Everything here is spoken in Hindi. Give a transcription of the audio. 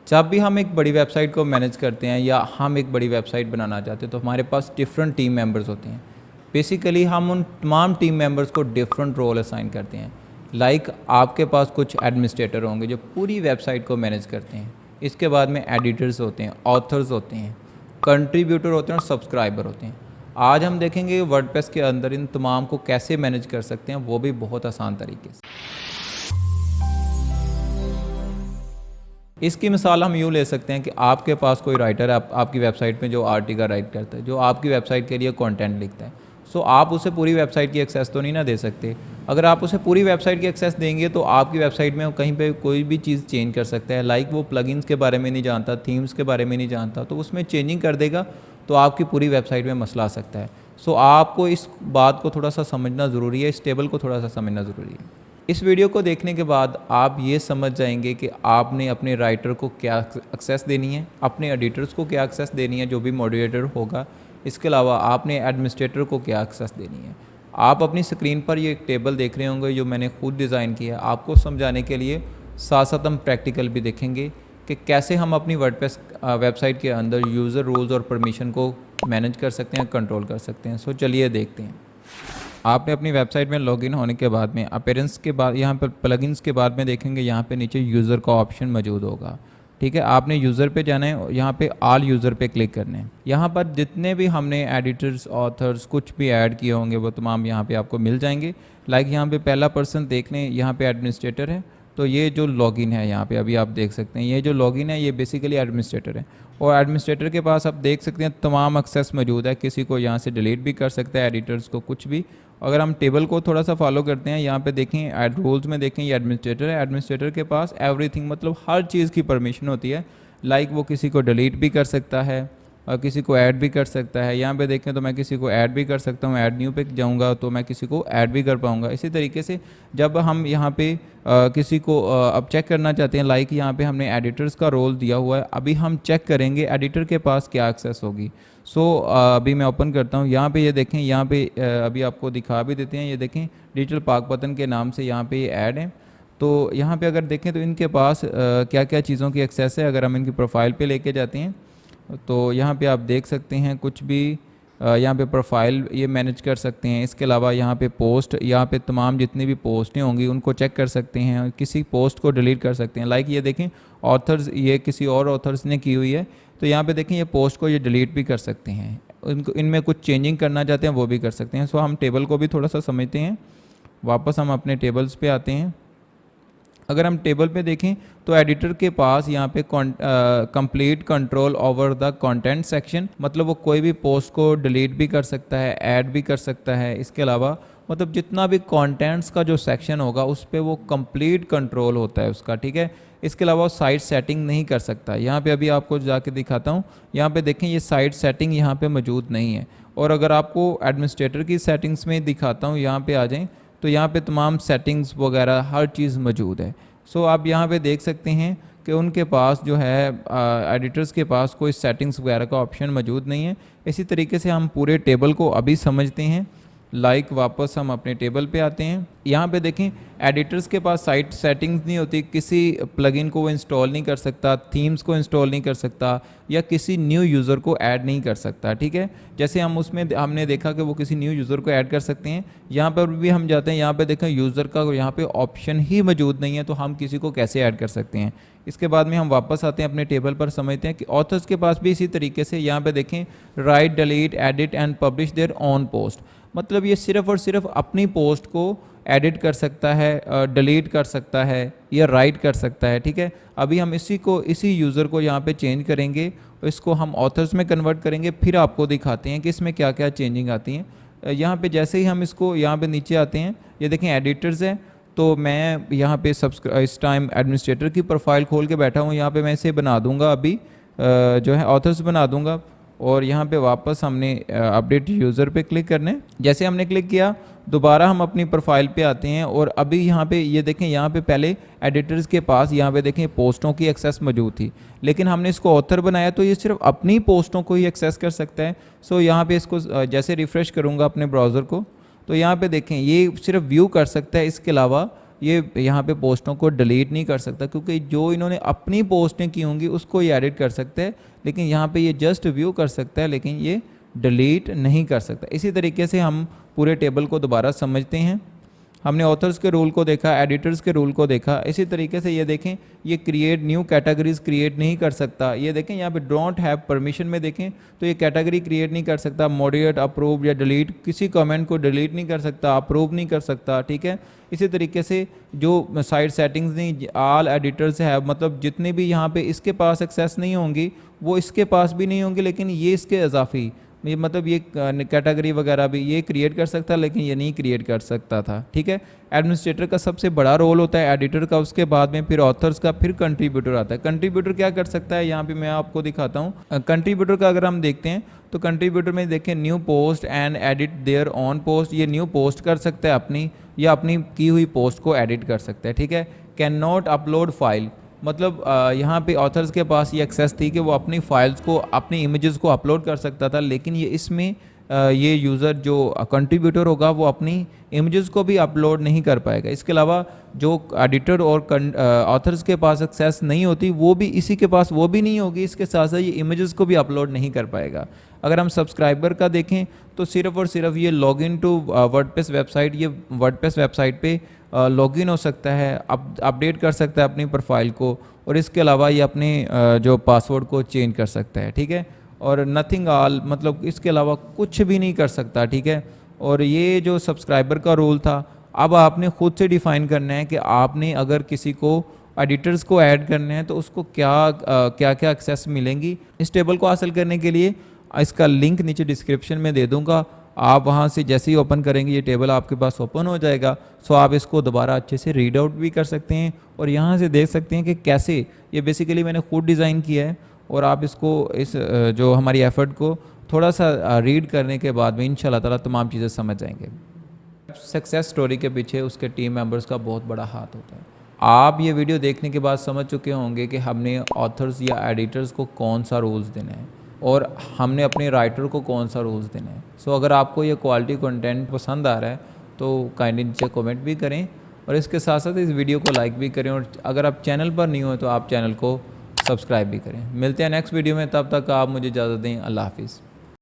जब भी हम एक बड़ी वेबसाइट को मैनेज करते हैं या हम एक बड़ी वेबसाइट बनाना चाहते हैं तो हमारे पास डिफरेंट टीम मेंबर्स होते हैं। बेसिकली हम उन तमाम टीम मेंबर्स को डिफरेंट रोल असाइन करते हैं। लाइक आपके पास कुछ एडमिनिस्ट्रेटर होंगे जो पूरी वेबसाइट को मैनेज करते हैं। इसके बाद में एडिटर्स होते हैं, ऑथर्स होते हैं, कंट्रीब्यूटर होते हैं और सब्सक्राइबर होते हैं। आज हम देखेंगे वर्डप्रेस के अंदर इन तमाम को कैसे मैनेज कर सकते हैं, वो भी बहुत आसान तरीके से। इसकी मिसाल हम यूँ ले सकते हैं कि आपके पास कोई राइटर है आपकी वेबसाइट में जो आर्टिकल राइट करता है, जो आपकी वेबसाइट के लिए कंटेंट लिखता है। सो आप उसे पूरी वेबसाइट की एक्सेस तो नहीं ना दे सकते। अगर आप उसे पूरी वेबसाइट की एक्सेस देंगे तो आपकी वेबसाइट में कहीं पे कोई भी चीज़ चेंज कर सकता है। लाइक वो प्लगइन्स के बारे में नहीं जानता, थीम्स के बारे में नहीं जानता, तो उसमें चेंजिंग कर देगा तो आपकी पूरी वेबसाइट में मसला आ सकता है। सो आपको इस बात को थोड़ा सा समझना ज़रूरी है, इस टेबल को थोड़ा सा समझना ज़रूरी है। इस वीडियो को देखने के बाद आप ये समझ जाएंगे कि आपने अपने राइटर को क्या एक्सेस देनी है, अपने एडिटर्स को क्या एक्सेस देनी है जो भी मॉडरेटर होगा, इसके अलावा आपने एडमिनिस्ट्रेटर को क्या एक्सेस देनी है। आप अपनी स्क्रीन पर ये एक टेबल देख रहे होंगे जो मैंने खुद डिज़ाइन किया है आपको समझाने के लिए। साथ साथ हम प्रैक्टिकल भी देखेंगे कि कैसे हम अपनी वर्डप्रेस वेबसाइट के अंदर यूज़र रूल्स और परमिशन को मैनेज कर सकते हैं, कंट्रोल कर सकते हैं। सो चलिए देखते हैं। आपने अपनी वेबसाइट में लॉगिन होने के बाद में अपीयरेंस के बाद यहाँ पर प्लगइन्स के बाद में देखेंगे यहाँ पे नीचे यूज़र का ऑप्शन मौजूद होगा। ठीक है, आपने यूज़र पे जाना है, यहाँ पे ऑल यूज़र पे क्लिक करने हैं। यहाँ पर जितने भी हमने एडिटर्स, ऑथर्स कुछ भी ऐड किए होंगे वो तमाम यहाँ पे आपको मिल जाएंगे। लाइक यहाँ पे पहला पर्सन देख लें, यहाँ पे एडमिनिस्ट्रेटर है, तो ये जो लॉगिन है यहाँ पे अभी आप देख सकते हैं, ये जो लॉगिन है ये बेसिकली एडमिनिस्ट्रेटर है। और एडमिनिस्ट्रेटर के पास आप देख सकते हैं तमाम एक्सेस मौजूद है, किसी को यहाँ से डिलीट भी कर सकता है, एडिटर्स को कुछ भी। अगर हम टेबल को थोड़ा सा फॉलो करते हैं, यहाँ पे देखें एड रूल्स में देखें ये एडमिनिस्ट्रेटर है, एडमिनिस्ट्रेटर के पास एवरीथिंग मतलब हर चीज़ की परमिशन होती है। लाइक वो किसी को डिलीट भी कर सकता है और किसी को ऐड भी कर सकता है। यहाँ पे देखें तो मैं किसी को ऐड भी कर सकता हूँ, ऐड न्यू पे जाऊँगा तो मैं किसी को ऐड भी कर पाऊँगा। इसी तरीके से जब हम यहाँ पे किसी को अब चेक करना चाहते हैं, लाइक यहाँ पे हमने एडिटर्स का रोल दिया हुआ है, अभी हम चेक करेंगे एडिटर के पास क्या एक्सेस होगी। सो अभी मैं ओपन करता हूँ, यहाँ पे ये देखें, यहाँ पे अभी आपको दिखा भी देते हैं, ये देखें डिजिटल पाकपतन के नाम से यहाँ पे ये ऐड है। तो यहाँ पे अगर देखें तो इनके पास क्या क्या चीज़ों की एक्सेस है। अगर हम इनकी प्रोफाइल पे लेके जाते हैं तो यहाँ पे आप देख सकते हैं कुछ भी यहाँ पे प्रोफाइल ये मैनेज कर सकते हैं। इसके अलावा यहाँ पे पोस्ट, यहाँ पे तमाम जितनी भी पोस्टें होंगी उनको चेक कर सकते हैं, किसी पोस्ट को डिलीट कर सकते हैं। लाइक ये देखें ऑथर्स, ये किसी और ऑथर्स ने की हुई है, तो यहाँ पे देखें ये पोस्ट को ये डिलीट भी कर सकते हैं, उनको इनमें कुछ चेंजिंग करना चाहते हैं वो भी कर सकते हैं। सो हम टेबल को भी थोड़ा सा समझते हैं। वापस हम अपने टेबल्स पे आते हैं। अगर हम टेबल पे देखें तो एडिटर के पास यहाँ पे complete control over the content section, मतलब वो कोई भी पोस्ट को डिलीट भी कर सकता है, ऐड भी कर सकता है। इसके अलावा मतलब जितना भी कंटेंट्स का जो सेक्शन होगा उस पर वो कंप्लीट कंट्रोल होता है उसका। ठीक है, इसके अलावा वो साइट सेटिंग नहीं कर सकता। यहाँ पे अभी आपको जाके दिखाता हूँ, यहाँ पे देखें ये साइट सेटिंग यहाँ पे मौजूद नहीं है। और अगर आपको एडमिनिस्ट्रेटर की सेटिंग्स में दिखाता हूँ, यहाँ पे आ जाएँ तो यहाँ पे तमाम सेटिंग्स वगैरह हर चीज़ मौजूद है। सो आप यहाँ पे देख सकते हैं कि उनके पास जो है एडिटर्स के पास कोई सेटिंग्स वगैरह का ऑप्शन मौजूद नहीं है। इसी तरीके से हम पूरे टेबल को अभी समझते हैं। लाइक वापस हम अपने टेबल पे आते हैं। यहाँ पे देखें एडिटर्स के पास साइट सेटिंग्स नहीं होती, किसी प्लगइन को वो इंस्टॉल नहीं कर सकता, थीम्स को इंस्टॉल नहीं कर सकता या किसी न्यू यूज़र को ऐड नहीं कर सकता। ठीक है, जैसे हम उसमें हमने देखा कि वो किसी न्यू यूज़र को ऐड कर सकते हैं। यहाँ पर भी हम जाते हैं, यहाँ पे देखें यूज़र का यहाँ पे ऑप्शन ही मौजूद नहीं है, तो हम किसी को कैसे ऐड कर सकते हैं। इसके बाद में हम वापस आते हैं अपने टेबल पर, समझते हैं कि ऑथर्स के पास भी इसी तरीके से यहाँ पे देखें right, delete, edit and publish there own post, मतलब ये सिर्फ़ और सिर्फ अपनी पोस्ट को एडिट कर सकता है, डिलीट कर सकता है या राइट कर सकता है। ठीक है, अभी हम इसी यूज़र को यहाँ पे चेंज करेंगे, इसको हम ऑथर्स में कन्वर्ट करेंगे, फिर आपको दिखाते हैं कि इसमें क्या क्या चेंजिंग आती हैं। यहाँ पे जैसे ही हम इसको यहाँ पे नीचे आते हैं, ये देखें एडिटर्स है, तो मैं यहाँ पे इस टाइम एडमिनिस्ट्रेटर की प्रोफाइल खोल के बैठा हूँ। यहाँ पे मैं इसे बना दूँगा, अभी जो है ऑथर्स बना दूँगा और यहाँ पे वापस हमने अपडेट यूज़र पे क्लिक करना है। जैसे हमने क्लिक किया दोबारा हम अपनी प्रोफाइल पे आते हैं और अभी यहाँ पे ये देखें, यहाँ पे पहले एडिटर्स के पास यहाँ पे देखें पोस्टों की एक्सेस मौजूद थी, लेकिन हमने इसको ऑथर बनाया तो ये सिर्फ अपनी पोस्टों को ही एक्सेस कर सकता है। सो यहाँ पे इसको जैसे रिफ़्रेश करूँगा अपने ब्राउज़र को तो यहाँ पे देखें ये सिर्फ व्यू कर सकता है, इसके अलावा ये यहाँ पे पोस्टों को डिलीट नहीं कर सकता, क्योंकि जो इन्होंने अपनी पोस्टें की होंगी उसको ये एडिट कर सकते हैं, लेकिन यहाँ पे ये जस्ट व्यू कर सकता है, लेकिन ये डिलीट नहीं कर सकता। इसी तरीके से हम पूरे टेबल को दोबारा समझते हैं। हमने ऑथर्स के रूल को देखा, एडिटर्स के रूल को देखा। इसी तरीके से ये देखें, ये क्रिएट न्यू कैटेगरीज क्रिएट नहीं कर सकता। ये देखें यहाँ पे डोंट हैव परमिशन में देखें तो ये कैटेगरी क्रिएट नहीं कर सकता। मॉडरेट, अप्रूव या डिलीट, किसी कमेंट को डिलीट नहीं कर सकता, अप्रूव नहीं कर सकता, ठीक है। इसी तरीके से जो साइट सेटिंग्स नहीं, ऑल एडिटर्स है, मतलब जितने भी यहाँ पे इसके पास एक्सेस नहीं होंगी वो इसके पास भी नहीं होंगी, लेकिन ये इसके इजाफी, ये मतलब ये कैटेगरी वगैरह भी ये क्रिएट कर सकता, लेकिन ये नहीं क्रिएट कर सकता था, ठीक है। एडमिनिस्ट्रेटर का सबसे बड़ा रोल होता है, एडिटर का, उसके बाद में फिर ऑथर्स का, फिर कंट्रीब्यूटर आता है। कंट्रीब्यूटर क्या कर सकता है, यहाँ पे मैं आपको दिखाता हूँ। कंट्रीब्यूटर का अगर हम देखते हैं तो कंट्रीब्यूटर में देखें new post and edit their own post, ये न्यू पोस्ट कर सकता है अपनी, या अपनी की हुई पोस्ट को एडिट कर सकता है, ठीक है। कैन नॉट अपलोड फाइल, मतलब यहाँ पे ऑथर्स के पास ये एक्सेस थी कि वो अपनी फाइल्स को, अपनी इमेजेस को अपलोड कर सकता था, लेकिन ये इसमें ये यूज़र जो कंट्रीब्यूटर होगा वो अपनी इमेजेस को भी अपलोड नहीं कर पाएगा। इसके अलावा जो एडिटर और ऑथर्स के पास एक्सेस नहीं होती वो भी इसी के पास वो भी नहीं होगी, इसके साथ साथ ये इमेजेस को भी अपलोड नहीं कर पाएगा। अगर हम सब्सक्राइबर का देखें तो सिर्फ और सिर्फ ये लॉगिन टू वर्डप्रेस वेबसाइट, ये वर्डप्रेस वेबसाइट पे लॉगिन हो सकता है, अपडेट कर सकता है अपनी प्रोफाइल को, और इसके अलावा ये अपने जो पासवर्ड को चेंज कर सकता है, ठीक है। और नथिंग ऑल, मतलब इसके अलावा कुछ भी नहीं कर सकता, ठीक है। और ये जो सब्सक्राइबर का रोल था, अब आपने खुद से डिफ़ाइन करना है कि आपने अगर किसी को एडिटर्स को ऐड करने हैं तो उसको क्या क्या एक्सेस मिलेंगी। इस टेबल को हासिल करने के लिए इसका लिंक नीचे डिस्क्रिप्शन में दे दूंगा, आप वहाँ से जैसे ही ओपन करेंगे ये टेबल आपके पास ओपन हो जाएगा। सो आप इसको दोबारा अच्छे से रीड आउट भी कर सकते हैं और यहाँ से देख सकते हैं कि कैसे ये बेसिकली मैंने खुद डिज़ाइन किया है, और आप इसको इस जो हमारी एफ़र्ट को थोड़ा सा रीड करने के बाद में इंशाल्लाह ताला तमाम चीज़ें समझ जाएंगे। सक्सेस स्टोरी के पीछे उसके टीम मेंबर्स का बहुत बड़ा हाथ होता है। आप ये वीडियो देखने के बाद समझ चुके होंगे कि हमने ऑथर्स या एडिटर्स को कौन सा रूल्स देना है और हमने अपने राइटर को कौन सा रूल्स देना है। सो अगर आपको ये क्वालिटी कंटेंट पसंद आ रहा है तो काइंडली नीचे कमेंट भी करें, और इसके साथ साथ इस वीडियो को लाइक भी करें, और अगर आप चैनल पर नहीं हो तो आप चैनल को सब्सक्राइब भी करें। मिलते हैं नेक्स्ट वीडियो में, तब तक आप मुझे इजाज़त दें। अल्लाह हाफिज़।